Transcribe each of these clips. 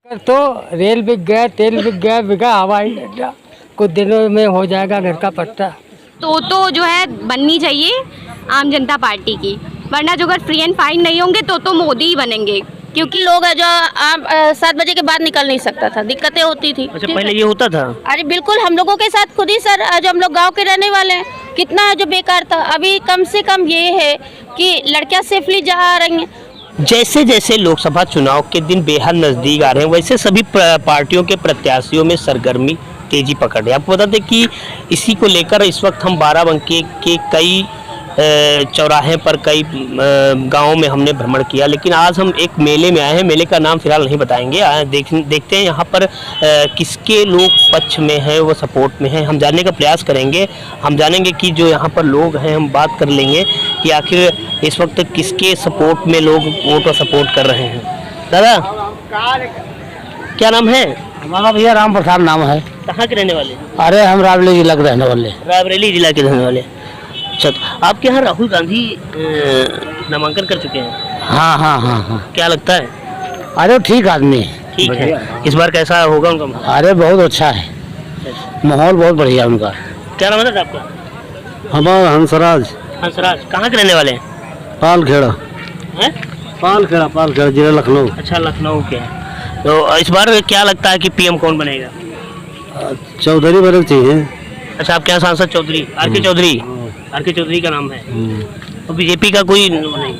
तो रेल बिक गया, तेल बिक गया, बिका हवाई अड्डा, कुछ दिनों में हो जाएगा घर का पट्टा। तो जो है बननी चाहिए आम जनता पार्टी की, वरना जो अगर फ्री एंड फाइन नहीं होंगे तो मोदी ही बनेंगे, क्योंकि लोग है जो 7 बजे के बाद निकल नहीं सकता था, दिक्कतें होती थी। अच्छा, पहले ये होता था? अरे बिल्कुल, हम लोगों के साथ खुद ही सर, जो हम लोग गांव के रहने वाले हैं, कितना जो बेकार था। अभी कम से कम ये है कि लड़कियां सेफली जा आ रही हैं। जैसे जैसे लोकसभा चुनाव के दिन बेहद नज़दीक आ रहे हैं, वैसे सभी पार्टियों के प्रत्याशियों में सरगर्मी तेजी पकड़ रही है। आपको बता दें कि इसी को लेकर इस वक्त हम बाराबंकी के कई चौराहे पर, कई गांवों में हमने भ्रमण किया, लेकिन आज हम एक मेले में आए हैं। मेले का नाम फिलहाल नहीं बताएंगे, देखते हैं यहाँ पर किसके लोग पक्ष में हैं, वो सपोर्ट में हैं, हम जानने का प्रयास करेंगे। हम जानेंगे कि जो यहाँ पर लोग हैं, हम बात कर लेंगे कि आखिर इस वक्त किसके सपोर्ट में लोग वोट और सपोर्ट कर रहे हैं। दादा, क्या नाम है? हमारा भैया राम प्रसाद नाम है। कहाँ के रहने वाले? अरे हम रायबरेली जिला के रहने वाले। रायबरेली जिला के रहने वाले। अच्छा, तो आपके यहाँ राहुल गांधी नामांकन कर चुके हैं? हाँ हाँ हाँ हाँ। क्या लगता है? अरे ठीक आदमी है। ठीक है। इस बार कैसा होगा उनका? अरे बहुत अच्छा है, माहौल बहुत बढ़िया उनका। क्या नाम है आपका? हमारा हंसराज। हंसराज, कहाँ के रहने वाले हैं? पालखेड़ा। हैं? पालखेड़ा जिला लखनऊ। अच्छा, लखनऊ के हैं। तो इस बार क्या लगता है कि पीएम कौन बनेगा? चौधरी बने चाहिए। अच्छा, आपके यहाँ सांसद चौधरी, आर.के. चौधरी? आर.के. चौधरी का नाम है। तो बीजेपी का कोई नहीं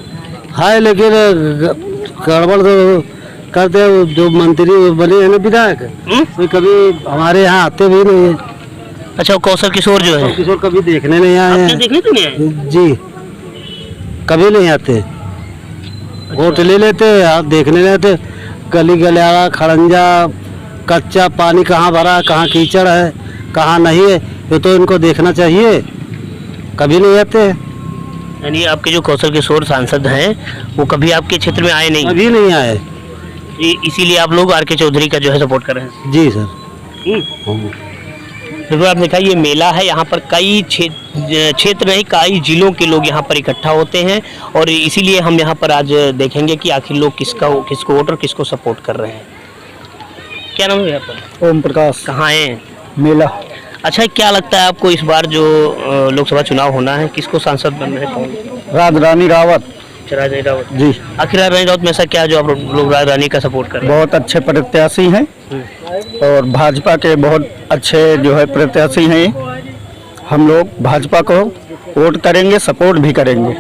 है, लेकिन गड़बड़ तो करते हैं। जो मंत्री बने हैं ना विधायक, कोई कभी हमारे यहाँ आते भी नहीं है। अच्छा, कौशल किशोर जो है, किशोर कभी देखने नहीं आए हैं। देखने तो नहीं आए जी, कभी नहीं आते। वोट ले लेते, आप देखने लेते, गली गलियारा खड़ंजा, कच्चा पानी कहाँ भरा, कहाँ कीचड़ है, कहाँ नहीं है, ये तो इनको देखना चाहिए। कभी नहीं आते। यानी आपके जो कौशल किशोर सांसद हैं, वो कभी आपके क्षेत्र में आए नहीं? कभी नहीं आए। इसीलिए आप लोग आर.के. चौधरी का जो है सपोर्ट कर रहे हैं? जी सर। देखो, आपने देखा ये मेला है, यहाँ पर कई क्षेत्र नहीं, कई जिलों के लोग यहाँ पर इकट्ठा होते हैं, और इसीलिए हम यहाँ पर आज देखेंगे कि आखिर लोग किसको वोट और किसको सपोर्ट कर रहे हैं। क्या नाम है यहाँ पर? ओम प्रकाश। कहाँ है मेला? अच्छा, क्या लगता है आपको इस बार जो लोकसभा चुनाव होना है, किसको सांसद बनना है? कौन? राजरानी रावत। राजरानी रावत जी। आखिर राजरानी रावत में ऐसा क्या जो आप लोग राजरानी का सपोर्ट कर रहे हैं? बहुत अच्छे प्रत्याशी हैं और भाजपा के बहुत अच्छे जो है प्रत्याशी हैं। हम लोग भाजपा को वोट करेंगे, सपोर्ट भी करेंगे।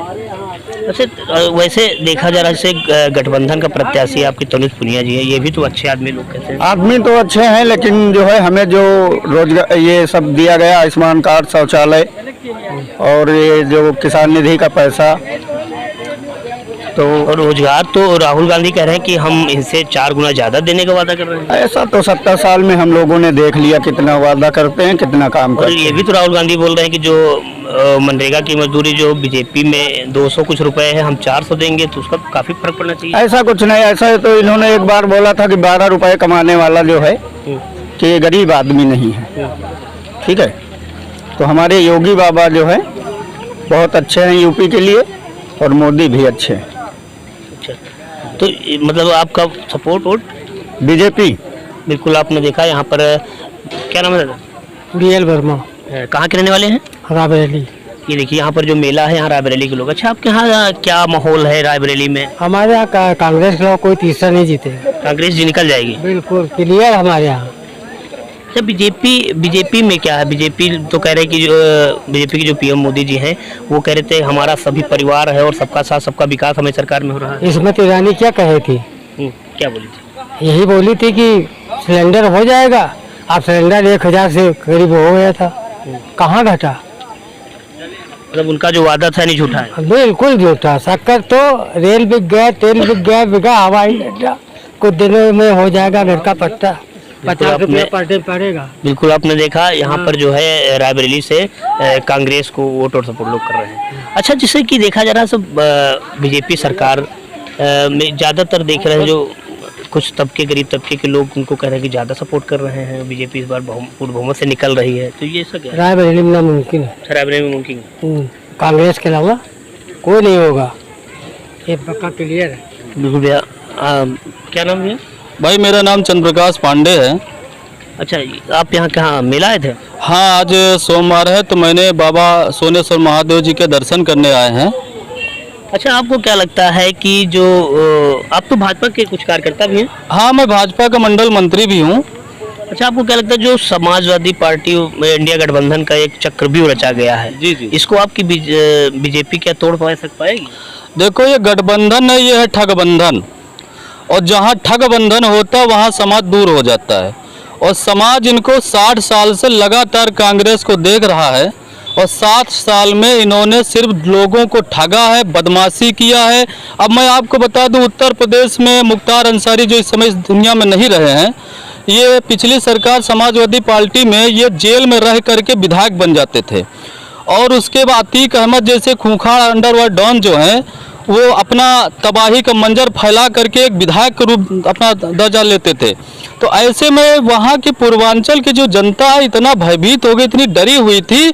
वैसे वैसे देखा जा रहा है, जैसे गठबंधन का प्रत्याशी आपके तनुज पुनिया जी है, ये भी तो अच्छे आदमी लोग कहते हैं। आदमी तो अच्छे हैं, लेकिन जो है हमें जो रोजगार ये सब दिया गया, आयुष्मान कार्ड, शौचालय और ये जो किसान निधि का पैसा, तो रोजगार तो राहुल गांधी कह रहे हैं कि हम इनसे 4 गुना ज़्यादा देने का वादा कर रहे हैं। ऐसा तो 70 साल में हम लोगों ने देख लिया कितना वादा करते हैं, कितना काम करते हैं। और ये भी तो राहुल गांधी बोल रहे हैं कि जो मनरेगा की मजदूरी जो बीजेपी में 200 कुछ रुपए है, हम 400 देंगे, तो उसका काफी फर्क पड़ना चाहिए। ऐसा कुछ नहीं, ऐसा है तो इन्होंने एक बार बोला था कि 12 रुपए कमाने वाला जो है कि ये गरीब आदमी नहीं है। ठीक है, तो हमारे योगी बाबा जो है बहुत अच्छे हैं यूपी के लिए, और मोदी भी अच्छे हैं। अच्छा, तो मतलब आपका सपोर्ट वोट बीजेपी? बिल्कुल। आपने देखा यहाँ पर, क्या नाम है दादा? BL वर्मा। कहाँ के रहने वाले हैं? रायबरेली। ये देखिए, यहाँ पर जो मेला है, यहाँ रायबरेली के लोग। अच्छा, आपके यहाँ क्या माहौल है रायबरेली में? हमारे यहाँ कांग्रेस के लोग कोई तीसरा नहीं जीते। कांग्रेस जी निकल जाएगी? बिल्कुल क्लियर हमारे यहाँ। अच्छा, बीजेपी में क्या है? बीजेपी तो कह रहे कि बीजेपी के जो पीएम मोदी जी हैं, वो कह रहे थे हमारा सभी परिवार है और सबका साथ सबका विकास हमें सरकार में हो रहा है। स्मृति ईरानी क्या कहे थी? क्या बोली थी? यही बोली थी कि सिलेंडर हो जाएगा। अब सिलेंडर 1000 से करीब हो गया था, कहाँ घटा? मतलब उनका जो वादा था नहीं झूठा है? बिल्कुल झूठा। शक्कर तो रेल बिक गया, तेल बिक गया, बिका हवाई अड्डा, कुछ दिनों में हो जाएगा घर का पट्टा, 50 रुपया पर डे पड़ेगा। बिल्कुल, आपने देखा यहाँ पर जो है रायबरेली से कांग्रेस को वोट और सपोर्ट लोग कर रहे हैं। अच्छा, जिससे कि देखा जा रहा है सब बीजेपी सरकार में ज़्यादातर देख रहे हैं, जो कुछ तबके, गरीब तबके के लोग उनको कह रहे हैं कि ज़्यादा सपोर्ट कर रहे हैं, बीजेपी इस बार पूर्ण बहुमत से निकल रही है, तो ये सब क्या? रायबरेली में नामुमकिन है। रायबरेली में मुमकिन है? कांग्रेस के अलावा कोई नहीं होगा, ये पक्का क्लियर है। बिल्कुल भैया। क्या नाम है? भाई मेरा नाम चंद्रप्रकाश पांडे है। अच्छा, आप यहाँ कहाँ मेला आए थे? हाँ, आज सोमवार है तो मैंने बाबा सोनेश्वर महादेव जी के दर्शन करने आए हैं। अच्छा, आपको क्या लगता है कि जो आप तो भाजपा के कुछ कार्यकर्ता भी हैं? हाँ, मैं भाजपा का मंडल मंत्री भी हूँ। अच्छा, आपको क्या लगता है जो समाजवादी पार्टी इंडिया गठबंधन का एक चक्रव्यूह रचा गया है, जी जी, इसको आपकी बीजेपी क्या तोड़ पाएगी? देखो, ये गठबंधन है, ये है ठगबंधन, और जहाँ ठगबंधन होता है वहाँ समाज दूर हो जाता है। और समाज इनको 60 साल से लगातार कांग्रेस को देख रहा है, और 7 साल में इन्होंने सिर्फ लोगों को ठगा है, बदमाशी किया है। अब मैं आपको बता दूं, उत्तर प्रदेश में मुख्तार अंसारी जो इस समय इस दुनिया में नहीं रहे हैं, ये पिछली सरकार समाजवादी पार्टी में ये जेल में रह करके विधायक बन जाते थे। और उसके बाद अतीक अहमद जैसे खूंखार अंडरवर्ल्ड डॉन जो हैं, वो अपना तबाही का मंजर फैला करके एक विधायक के रूप अपना दर्जा लेते थे। तो ऐसे में वहाँ की पूर्वांचल की जो जनता है इतना भयभीत हो गई, इतनी डरी हुई थी।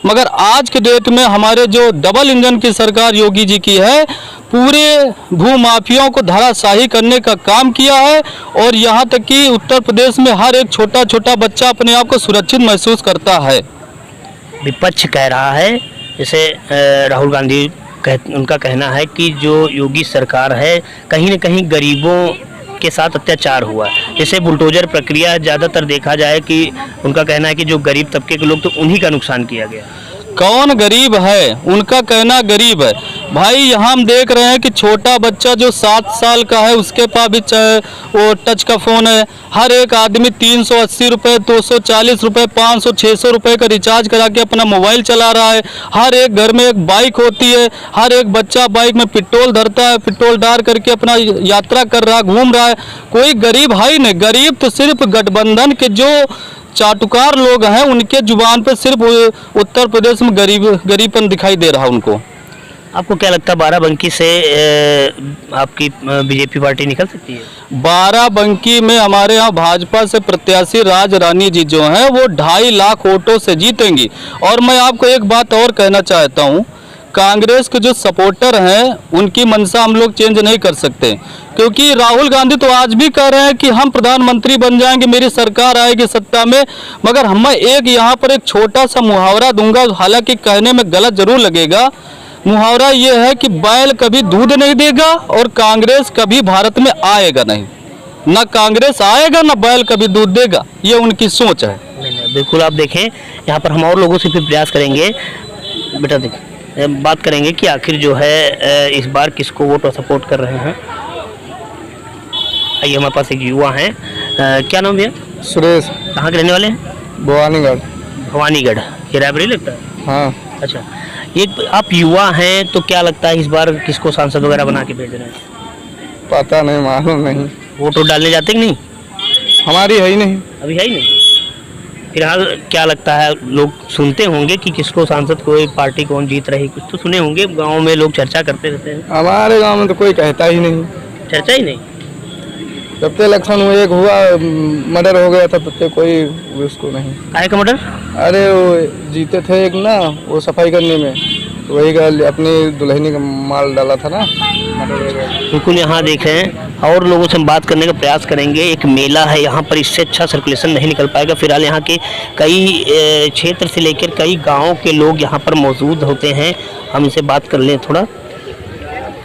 मगर आज के डेट में हमारे जो डबल इंजन की सरकार योगी जी की है, पूरे भूमाफियाओं को धराशाही करने का काम किया है। और यहाँ तक कि उत्तर प्रदेश में हर एक छोटा छोटा बच्चा अपने आप को सुरक्षित महसूस करता है। विपक्ष कह रहा है, जैसे राहुल गांधी उनका कहना है कि जो योगी सरकार है कहीं न कहीं गरीबों के साथ अत्याचार हुआ है। जैसे बुलडोजर प्रक्रिया ज़्यादातर देखा जाए कि उनका कहना है कि जो गरीब तबके के लोग तो उन्हीं का नुकसान किया गया। कौन गरीब है? उनका कहना गरीब है। भाई यहाँ हम देख रहे हैं कि छोटा बच्चा जो 7 साल का है उसके पास भी वो टच का फ़ोन है। हर एक आदमी 380 रुपये, 240 रुपये, 500, 600 रुपये का रिचार्ज करा के अपना मोबाइल चला रहा है। हर एक घर में एक बाइक होती है, हर एक बच्चा बाइक में पेट्रोल धरता है, पेट्रोल डाल करके अपना यात्रा कर रहा है, घूम रहा है। कोई गरीब है ही नहीं। गरीब तो सिर्फ गठबंधन के जो चाटुकार लोग हैं उनके जुबान पर सिर्फ उत्तर प्रदेश में गरीबपन दिखाई दे रहा है उनको। आपको क्या लगता है बाराबंकी से आपकी बीजेपी पार्टी निकल सकती है? बाराबंकी में हमारे यहाँ भाजपा से प्रत्याशी राज रानी जी जो हैं वो 2.5 लाख वोटों से जीतेंगी। और मैं आपको एक बात और कहना चाहता हूँ, कांग्रेस के जो सपोर्टर हैं उनकी मंशा हम लोग चेंज नहीं कर सकते, क्योंकि राहुल गांधी तो आज भी कह रहे हैं कि हम प्रधानमंत्री बन जाएंगे, मेरी सरकार आएगी सत्ता में। मगर मैं एक यहाँ पर एक छोटा सा मुहावरा दूंगा, हालांकि कहने में गलत जरूर लगेगा। मुहावरा ये है कि बैल कभी दूध नहीं देगा और कांग्रेस कभी भारत में आएगा नहीं। न कांग्रेस आएगा न बैल कभी दूध देगा, ये उनकी सोच है। बिल्कुल, आप देखें यहाँ पर हम और लोगों से भी प्रयास करेंगे। बेटा देखें, बात करेंगे कि आखिर जो है इस बार किसको वोट और सपोर्ट कर रहे हैं। आइए, हमारे पास एक युवा हैं। क्या नाम भैया? सुरेश। कहाँ के रहने वाले हैं? भवानीगढ़। भवानीगढ़, ये रायबरेली लगता है? हाँ। अच्छा, ये आप युवा हैं तो क्या लगता है इस बार किसको सांसद वगैरह बना के भेज रहे हैं? पता नहीं, मालूम नहीं। वोट डालने जाते कि नहीं? हमारी है ही नहीं। अभी है ही नहीं। फिलहाल क्या लगता है, लोग सुनते होंगे कि किसको सांसद, कोई पार्टी कौन जीत रही, कुछ तो सुने होंगे, गाँव में लोग चर्चा करते रहते हैं। हमारे गांव में तो कोई कहता ही नहीं, चर्चा ही नहीं। जब तक इलेक्शन एक हुआ मर्डर हो गया था तब तक कोई उसको नहीं। काहे का मर्डर? अरे वो जीते थे एक ना, वो सफाई करने में, तो वही का अपनी दुल्हनी का माल डाला था ना, मर्डर हो गया। बिल्कुल, यहाँ देख रहे हैं और लोगों से हम बात करने का प्रयास करेंगे। एक मेला है यहाँ पर, इससे अच्छा सर्कुलेशन नहीं निकल पाएगा। फिलहाल यहाँ के कई क्षेत्र से लेकर कई गाँव के लोग यहाँ पर मौजूद होते हैं। हम इनसे बात कर लें थोड़ा।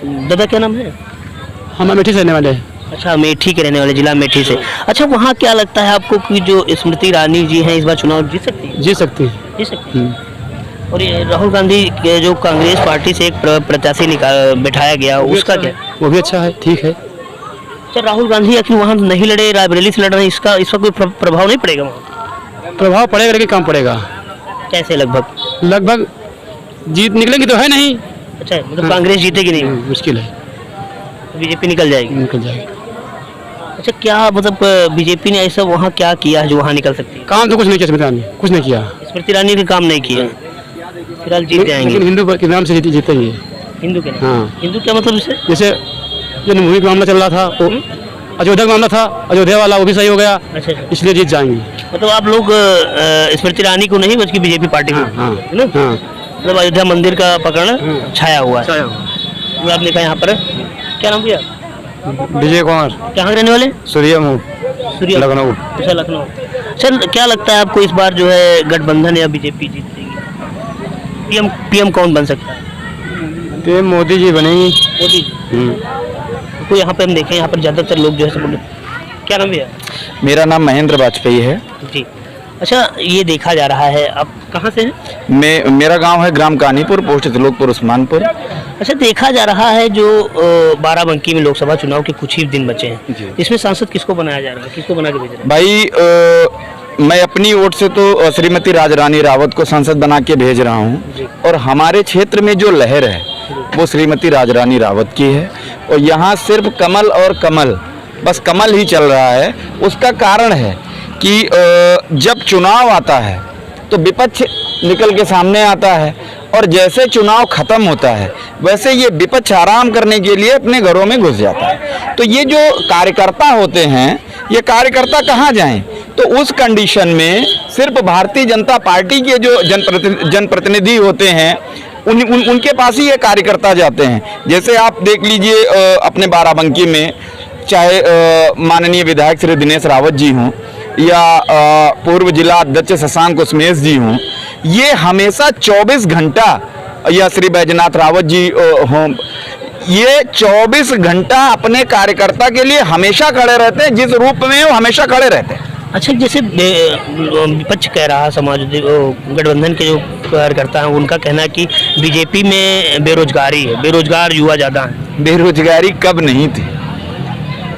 दादा क्या नाम है? हम अमेठी से रहने वाले हैं। अच्छा, अमेठी के रहने वाले, जिला अमेठी से। अच्छा, वहाँ क्या लगता है आपको कि जो स्मृति ईरानी जी हैं इस बार चुनाव जीत सकती है? जी सकती है। जीत सकती है। और ये राहुल गांधी के जो कांग्रेस पार्टी से एक प्रत्याशी बैठाया गया, उसका क्या? वो भी अच्छा है, ठीक है। अच्छा, राहुल गांधी आखिर वहाँ नहीं लड़े, रायबरेली से लड़ रहे हैं, इसका कोई प्रभाव नहीं पड़ेगा वहाँ? प्रभाव पड़ेगा लेकिन कम पड़ेगा। कैसे? लगभग जीत निकलेंगे तो है नहीं। अच्छा, मतलब कांग्रेस जीतेगी नहीं? मुश्किल है, बीजेपी निकल जाएगी। अच्छा, क्या मतलब बीजेपी ने ऐसा वहाँ क्या किया है जो वहाँ निकल सकती है? काम तो कुछ नहीं किया स्मृति ईरानी, कुछ नहीं किया। स्मृति ईरानी ने काम नहीं किया, फिलहाल जीत जाएंगे। लेकिन हिंदू के नाम से जीतेंगे। हिंदू के नाम? हाँ। हिंदू क्या मतलब? इसे जैसे जो भूमि का मामला चल रहा था, वो अयोध्या का मामला था, अयोध्या वाला वो भी सही हो गया। अच्छा, इसलिए जीत जाएंगे। मतलब आप लोग स्मृति ईरानी को नहीं बल्कि बीजेपी पार्टी को? हाँ। मतलब अयोध्या मंदिर का पकड़ना छाया हुआ है। आपने कहा यहाँ पर क्या नाम भैया? विजय कुमार, कहाँ के रहने वाले? सूर्यमुख, सूर्य, लखनऊ। अच्छा, लखनऊ। सर, क्या लगता है आपको इस बार जो है गठबंधन या बीजेपी जीतेगी? पीएम कौन बन सकता है? तो मोदी जी बनेंगे। मोदी जी। तो यहाँ पे हम देखें, यहाँ पर ज़्यादातर लोग जो है सब, क्या नाम है? मेरा नाम महेंद्र वाजपेयी है। जी। अच्छा, ये देखा जा रहा है, आप कहाँ से हैं? मेरा गांव है ग्राम कानीपुर, पोस्ट त्रिलोकपुर, उस्मानपुर। अच्छा, देखा जा रहा है जो बाराबंकी में लोकसभा चुनाव के कुछ ही दिन बचे हैं, इसमें सांसद किसको बनाया जा रहा है, किसको बना के भेज रहे हैं? भाई मैं अपनी ओर से तो श्रीमती राजरानी रावत को सांसद बना के भेज रहा हूं, और हमारे क्षेत्र में जो लहर है वो श्रीमती राजरानी रावत की है, और यहाँ सिर्फ कमल और कमल, बस कमल ही चल रहा है। उसका कारण है कि जब चुनाव आता है तो विपक्ष निकल के सामने आता है, और जैसे चुनाव खत्म होता है वैसे ये विपक्ष आराम करने के लिए अपने घरों में घुस जाता है। तो ये जो कार्यकर्ता होते हैं, ये कार्यकर्ता कहाँ जाएं? तो उस कंडीशन में सिर्फ भारतीय जनता पार्टी के जो जनप्रतिनिधि होते हैं उनके पास ही ये कार्यकर्ता जाते हैं। जैसे आप देख लीजिए अपने बाराबंकी में, चाहे माननीय विधायक श्री दिनेश रावत जी हों या पूर्व जिला अध्यक्ष शशांक कुसमेश जी हों, ये हमेशा 24 घंटा, या श्री बैजनाथ रावत जी हों, ये 24 घंटा अपने कार्यकर्ता के लिए हमेशा खड़े रहते हैं, जिस रूप में वो हमेशा खड़े रहते हैं। अच्छा, जैसे विपक्ष कह रहा है, समाजवादी गठबंधन के जो कार्यकर्ता हैं उनका कहना है कि बीजेपी में बेरोजगारी है, बेरोजगार युवा ज़्यादा हैं। बेरोजगारी कब नहीं थी,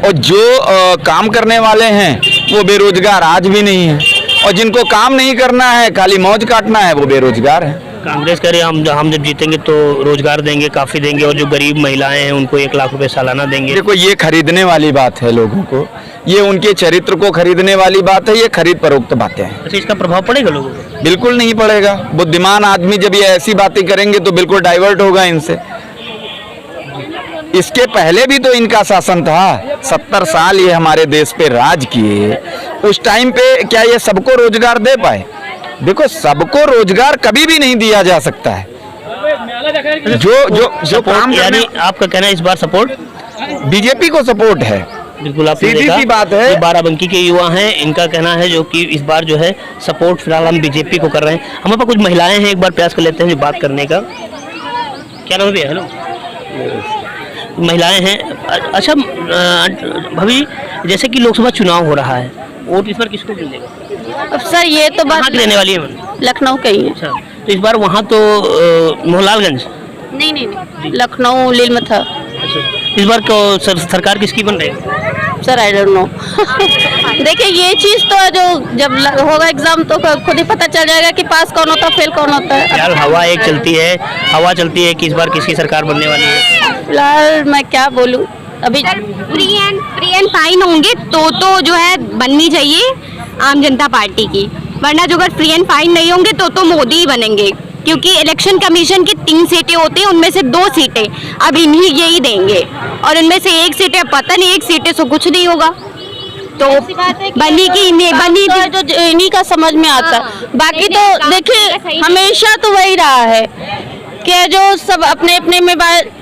और जो काम करने वाले हैं वो बेरोजगार आज भी नहीं है, और जिनको काम नहीं करना है, खाली मौज काटना है, वो बेरोजगार है। कांग्रेस कह रही है हम जब जीतेंगे तो रोजगार देंगे, काफ़ी देंगे, और जो गरीब महिलाएं हैं उनको 1 लाख रुपए सालाना देंगे। देखो, ये खरीदने वाली बात है लोगों को, ये उनके चरित्र को खरीदने वाली बात है, ये खरीद फरोख्त बातें हैं। अच्छा, इसका प्रभाव पड़ेगा लोगों को? बिल्कुल नहीं पड़ेगा। बुद्धिमान आदमी जब ये ऐसी बातें करेंगे तो बिल्कुल डाइवर्ट होगा इनसे। इसके पहले भी तो इनका शासन था, 70 साल ये हमारे देश पे राज किए। उस टाइम पे क्या ये सबको रोजगार दे पाए? देखो, सबको रोजगार कभी भी नहीं दिया जा सकता है। जो काम, यानी आपका कहना है इस बार सपोर्ट बीजेपी को सपोर्ट है। बिल्कुल, आपने सीधी देखा, सी बात है। जो बाराबंकी के युवा हैं, इनका कहना है जो कि इस बार जो है सपोर्ट फिलहाल हम बीजेपी को कर रहे हैं। हमारे पास कुछ महिलाएं हैं, एक बार प्रयास कर लेते हैं जो बात करने का। क्या नाम है? हेलो, महिलाएं हैं। अच्छा भाभी, जैसे कि लोकसभा चुनाव हो रहा है, वोट इस बार किसको मिलेगा? अब सर ये तो बात कहाँ की रहने वाली है? लखनऊ का ही है। अच्छा, तो इस बार वहाँ तो मोहनलालगंज? नहीं, लखनऊ लीलमथा। अच्छा, इस बार को सरकार किसकी बन रही है? Sir I don't know. देखिए, ये चीज़ तो जो जब होगा एग्जाम तो खुद ही पता चल जाएगा कि पास कौन होता है, फेल कौन होता है। यार, हवा चलती है कि इस बार किसकी सरकार बनने वाली है? फिलहाल मैं क्या बोलूँ, अभी फ्री एंड फाइन होंगे तो जो है बननी चाहिए आम जनता पार्टी की, वरना जो अगर फ्री एंड फाइन नहीं होंगे तो मोदी ही बनेंगे, क्योंकि इलेक्शन कमीशन की 3 सीटें होती हैं, उनमें से 2 सीटें अब इन्हीं यही देंगे, और उनमें से 1 सीटें पता नहीं, 1 सीटें से कुछ नहीं होगा। तो बनी तो इन्हीं का समझ में आता है। बाकी तो देखिए, हमेशा तो वही रहा है कि जो सब अपने अपने में,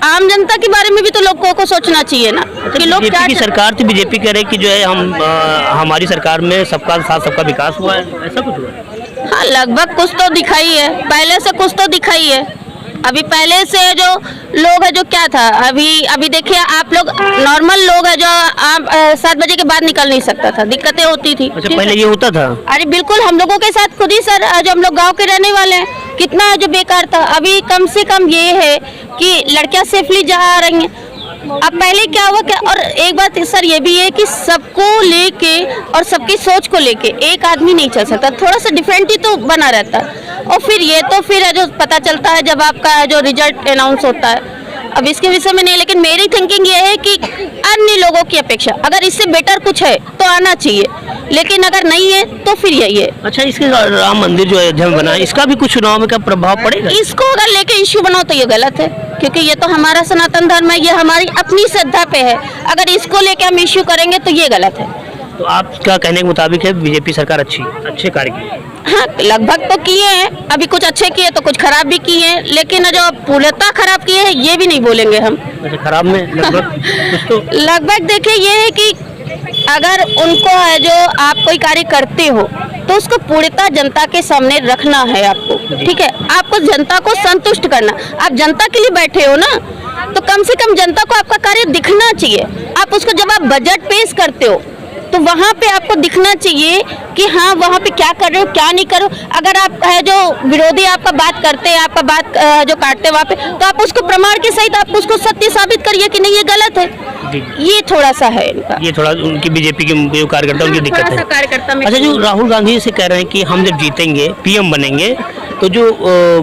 आम जनता के बारे में भी तो लोगों को सोचना चाहिए ना कि लोग क्या। की सरकार थी, बीजेपी कह रहे कि जो है हमारी सरकार में सबका साथ सबका विकास हुआ है, ऐसा कुछ हुआ है? हाँ, लगभग कुछ तो दिखाई है, पहले से कुछ तो दिखाई है। अभी पहले से जो लोग है, जो क्या था, अभी देखिए आप लोग नॉर्मल लोग है जो आप 7 बजे के बाद निकल नहीं सकता था, दिक्कतें होती थी। अच्छा, पहले ये होता था? अरे बिल्कुल, हम लोगों के साथ खुद ही सर, जो हम लोग गांव के रहने वाले हैं, कितना जो बेकार था। अभी कम से कम ये है कि लड़कियां सेफली जा रही हैं। अब पहले क्या हुआ क्या, और एक बात सर ये भी है कि सबको लेके और सबकी सोच को लेके एक आदमी नहीं चल सकता, थोड़ा सा डिफरेंट ही तो बना रहता है। और फिर ये तो फिर है जो पता चलता है जब आपका जो रिजल्ट अनाउंस होता है। अब इसके विषय में नहीं, लेकिन मेरी थिंकिंग ये है कि अन्य लोगों की अपेक्षा अगर इससे बेटर कुछ है तो आना चाहिए, लेकिन अगर नहीं है तो फिर यही है। अच्छा, इसके राम मंदिर जो अयोध्या में बना है, इसका भी कुछ चुनाव में क्या प्रभाव पड़ेगा? इसको अगर लेके इश्यू बनाओ तो ये गलत है, क्योंकि ये तो हमारा सनातन धर्म है, ये हमारी अपनी श्रद्धा पे है। अगर इसको लेके हम इश्यू करेंगे तो ये गलत है। तो आपका कहने के मुताबिक है बीजेपी सरकार अच्छे कार्य की है। हाँ, लगभग तो किए हैं, अभी कुछ अच्छे किए तो कुछ खराब भी किए हैं, लेकिन जो पूर्णतः खराब किए हैं ये भी नहीं बोलेंगे हम। अच्छा, खराब में लगभग कुछ तो लगभग देखिए ये है कि अगर उनको है जो आप कोई कार्य करते हो तो उसको पूर्णतः जनता के सामने रखना है आपको, ठीक है। आपको जनता को संतुष्ट करना, आप जनता के लिए बैठे हो ना, तो कम से कम जनता को आपका कार्य दिखना चाहिए। आप उसको जब आप बजट पेश करते हो तो वहाँ पे आपको दिखना चाहिए कि हाँ वहाँ पे क्या कर रहे हो क्या नहीं कर रहे हो। अगर आप है जो विरोधी आपका बात करते हैं, आपका बात जो काटते हैं वहाँ पे, तो आप उसको प्रमाण के सहित आप उसको सत्य साबित करिए कि नहीं ये गलत है। ये थोड़ा सा है इनका, ये थोड़ा उनकी बीजेपी के जो कार्यकर्ता उनकी दिक्कत थोड़ा सा है। कार्यकर्ता में। अच्छा, जो राहुल गांधी से कह रहे हैं कि हम जब जीतेंगे पीएम बनेंगे तो जो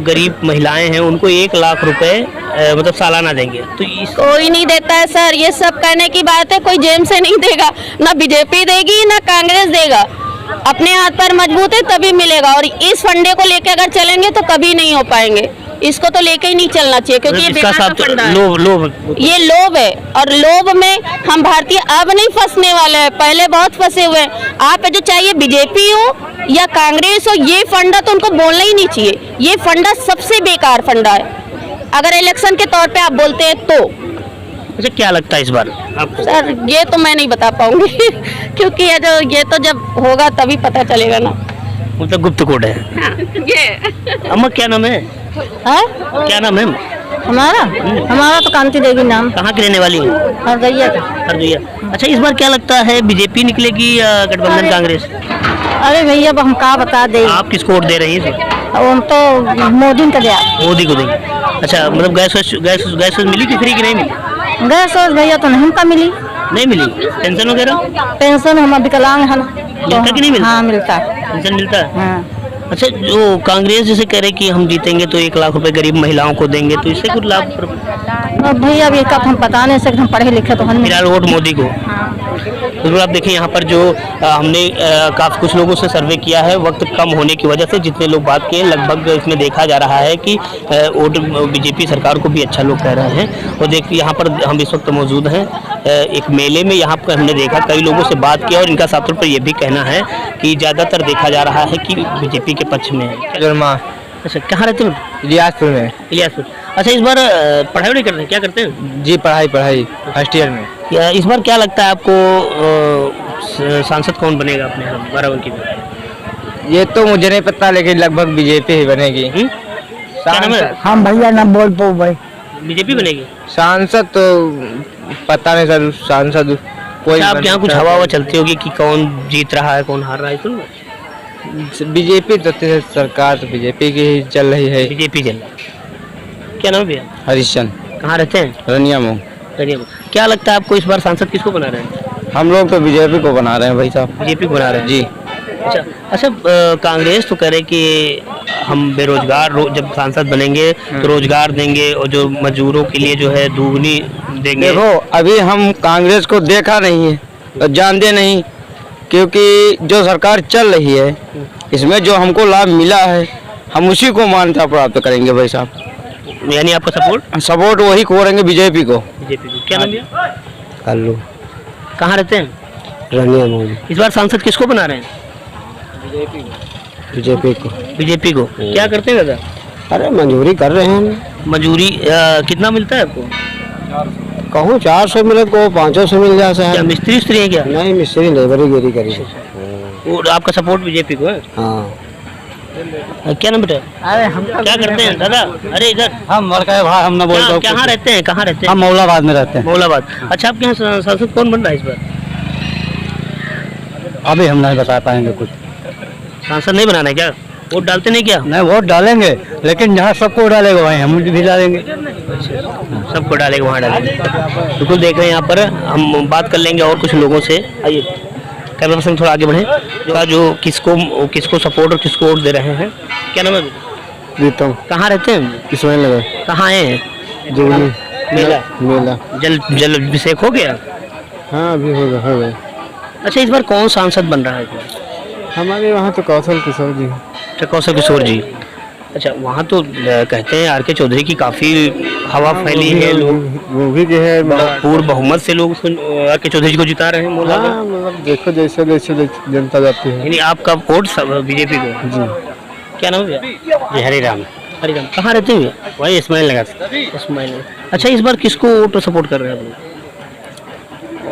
गरीब महिलाएं हैं उनको 1 लाख रुपए मतलब सालाना देंगे, तो कोई नहीं देता है सर, ये सब कहने की बात है, कोई जेब से नहीं देगा, ना बीजेपी देगी ना कांग्रेस देगा। अपने हाथ पर मजबूत है तभी मिलेगा, और इस फंडे को लेके अगर चलेंगे तो कभी नहीं हो पाएंगे। इसको तो लेके ही नहीं चलना चाहिए क्योंकि ये इसका बेकार साथ का फंडा है। लोभ ये लोभ है, और लोभ में हम भारतीय अब नहीं फंसने वाले हैं, पहले बहुत फंसे हुए हैं। आप जो चाहिए बीजेपी हो या कांग्रेस हो, ये फंडा तो उनको बोलना ही नहीं चाहिए। ये फंडा सबसे बेकार फंडा है अगर इलेक्शन के तौर पे आप बोलते हैं तो। अच्छा, क्या लगता है इस बार आपको? सर ये तो मैं नहीं बता पाऊंगी क्योंकि ये तो जब होगा तभी पता चलेगा ना। मतलब गुप्त कोड है। ये अम्मा क्या नाम है? क्या नाम है? हमारा तो कांति देवी नाम, कहाँ की रहने वाली है? हरदैया का। हरदोइया। अच्छा, इस बार क्या लगता है बीजेपी निकलेगी या गठबंधन कांग्रेस? अरे भैया अब हम कहा बता दे, आप किसको वोट दे रही हैं? हम तो मोदी का दिया। मोदी को देंगे। अच्छा, मतलब गैस मिली कि फ्री की नहीं मिली? गैस भैया तो नहीं हमका मिली, नहीं मिली। पेंशन वगैरह पेंशन हम विकलांग है ना, मिलता कि नहीं मिलता? हाँ मिलता है। पेंशन मिलता है। हाँ। अच्छा, जो कांग्रेस जैसे कह रहे कि हम जीतेंगे तो 1 लाख रुपए गरीब महिलाओं को देंगे, तो इससे कुछ लाभ? अब भैया अभी कब हम बता नहीं सकते, हम पढ़े लिखे तो हम। फिलहाल वोट मोदी को। तो आप देखें यहाँ पर जो हमने काफ़ी कुछ लोगों से सर्वे किया है, वक्त कम होने की वजह से जितने लोग बात किए लगभग इसमें देखा जा रहा है कि वोट बीजेपी सरकार को भी अच्छा लोग कह रहे हैं। और देखिए यहाँ पर हम इस वक्त मौजूद हैं एक मेले में, यहाँ पर हमने देखा कई लोगों से बात किया और इनका साफ तौर पर यह भी कहना है कि ज़्यादातर देखा जा रहा है कि बीजेपी के पक्ष में है। अच्छा, कहाँ रहते हो? इलियासपुर में। इलियासपुर। अच्छा, इस बार पढ़ाई नहीं कर रहे हैं, क्या करते हैं? जी पढ़ाई फर्स्ट ईयर में। इस बार क्या लगता है आपको सांसद कौन बनेगा अपने बाराबंकी में? ये तो मुझे नहीं पता, लेकिन लगभग बीजेपी ही बनेगी। क्या नाम है? हम भैया ना बोल पाओ भाई। बीजेपी बनेगी। सांसद तो पता नहीं सर, सांसद कोई। आपके यहाँ कुछ हवा चलती होगी कि कौन जीत रहा है कौन हार रहा है? सुन, बीजेपी तो सरकार तो बीजेपी की ही चल रही है। बीजेपी चल रहा है। क्या नाम है भैया? हरिश्चंद्र। कहाँ रहते हैं? रनिया मोह। क्या लगता है आपको इस बार सांसद किसको बना रहे हैं? हम लोग तो बीजेपी को बना रहे हैं भाई साहब। बीजेपी को बना रहे हैं जी। अच्छा, कांग्रेस तो कह रहे कि हम बेरोजगार जब सांसद बनेंगे तो रोजगार देंगे और जो मजदूरों के लिए जो है दुगनी देंगे। देखो अभी हम कांग्रेस को देखा नहीं है और जानते नहीं, क्योंकि जो सरकार चल रही है इसमें जो हमको लाभ मिला है हम उसी को मान्यता प्राप्त करेंगे भाई साहब। यानी आपका सपोर्ट वही करेंगे, बीजेपी को। बीजेपी को। क्या नाम है? कल्लू। कहाँ रहते हैं? रनिया मोदी। इस बार सांसद किसको बना रहे हैं? बीजेपी को। बीजेपी को। क्या करते हैं दादा? अरे मंजूरी कर रहे हैं। मजूरी कितना मिलता है आपको? कहूँ 400 मिले को 500 मिल जाए क्या सर। मिस्त्री है क्या? नहीं, मिस्त्री लेबरी गिरी करी। और आपका सपोर्ट बीजेपी को है? हाँ। क्या नाम बेटा? अरे हम क्या करते हैं दादा? अरे इधर हम भाई हम ना बोल रहे। कहाँ रहते हैं? कहाँ रहते हैं? हम मौलाबाद में रहते हैं। मौलाबाद। अच्छा, आपके यहाँ सांसद कौन बन रहा है इस बार? अभी हम नहीं बता पाएंगे कुछ। सांसद नहीं बनाना है क्या? वोट डालते नहीं क्या? नहीं, वोट डालेंगे लेकिन जहाँ सबको डालेगा वहीं हम भी डालेंगे। सबको डालेंगे वहाँ डालेंगे। बिल्कुल देख रहे हैं यहाँ पर हम बात कर लेंगे और कुछ लोगों से। आइए कैमरा पर्सन थोड़ा आगे बढ़े। जो किसको सपोर्ट और किसको वोट दे रहे हैं? क्या नाम है? प्रीतम। कहाँ रहते हैं? किसमें लगा? कहाँ आए हैं? जोड़ी मेला। जल अभिषेक हो गया? हाँ अभी हो गया। अच्छा, इस बार कौन सांसद बन रहा है? हमारे वहाँ तो कौशल किशोर जी। कौशल किशोर जी। अच्छा, वहाँ तो कहते हैं आर के चौधरी की काफ़ी हवा फैली है, लोग वो भी जो है पूर्ण बहुमत से लोग के चौधरी जी को जिता रहे हैं मोहल्ला में। हाँ, मतलब देखो जैसे जैसे जनता जाती है। यानी आपका वोट बीजेपी को। जी क्या नाम है भैया? जी हरिराम हरिराम। कहाँ रहते हैं भैया? वही इस्माइल लगा इस्माइल। अच्छा, इस बार किसको वोट सपोर्ट कर रहे हैं आप लोग?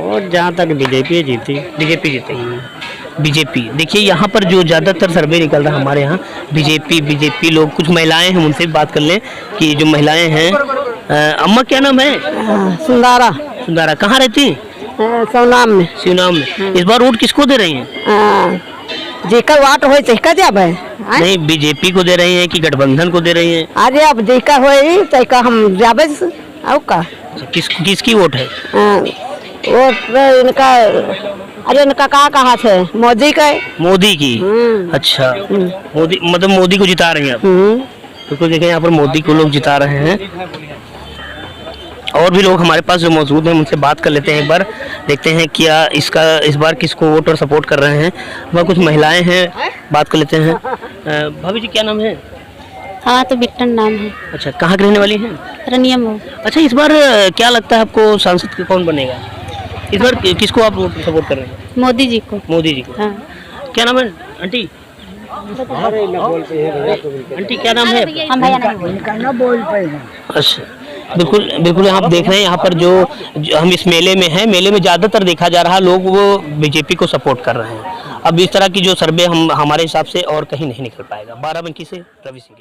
और जहाँ तक बीजेपी जीती। बीजेपी जीतेगी। बीजेपी देखिए, यहाँ पर जो ज़्यादातर सर्वे निकल रहा है हमारे यहाँ बीजेपी लोग, कुछ महिलाएं हैं, उनसे भी बात कर लें कि जो महिलाएं हैं। अम्मा क्या नाम है? सुंदारा सुंदरा। कहाँ रहती हैं? सोनाम में शिवनाम में। इस बार वोट किसको दे रही हैं? जेकर वाट हो तेका जब है नहीं, बीजेपी को दे रही हैं कि गठबंधन को दे रही हैं? अरे अब जेकर होई तेका हम जाबे आओ का किसकी वोट है? वो इनका, अरे इनका कहा थे मोदी का। मोदी की। अच्छा, मोदी मतलब मोदी को जिता रही हैं आप? बिल्कुल, देखें यहाँ पर मोदी को लोग जिता रहे हैं। और भी लोग हमारे पास जो मौजूद हैं, उनसे बात कर लेते हैं एक बार, देखते हैं क्या इस बार किसको वोट और सपोर्ट कर रहे हैं। वहाँ कुछ महिलाएं हैं, बात कर लेते हैं। भाभी जी क्या नाम है? हाँ तो बिट्टन नाम है। अच्छा, कहाँ की रहने वाली हैं? रनियम हो। अच्छा, इस बार क्या लगता है आपको सांसद कौन बनेगा? इस बार किसको आप वोट सपोर्ट कर रहे हैं? मोदी जी को। मोदी जी को। हाँ। क्या नाम है आंटी? आंटी क्या नाम है? हम भैया नहीं अच्छा, बिल्कुल बिल्कुल, आप देख रहे हैं यहाँ पर जो हम इस मेले में हैं, मेले में ज़्यादातर देखा जा रहा लोग वो बीजेपी को सपोर्ट कर रहे हैं। अब इस तरह की जो सर्वे हम हमारे हिसाब से और कहीं नहीं निकल पाएगा। बाराबंकी से रवि सिंह।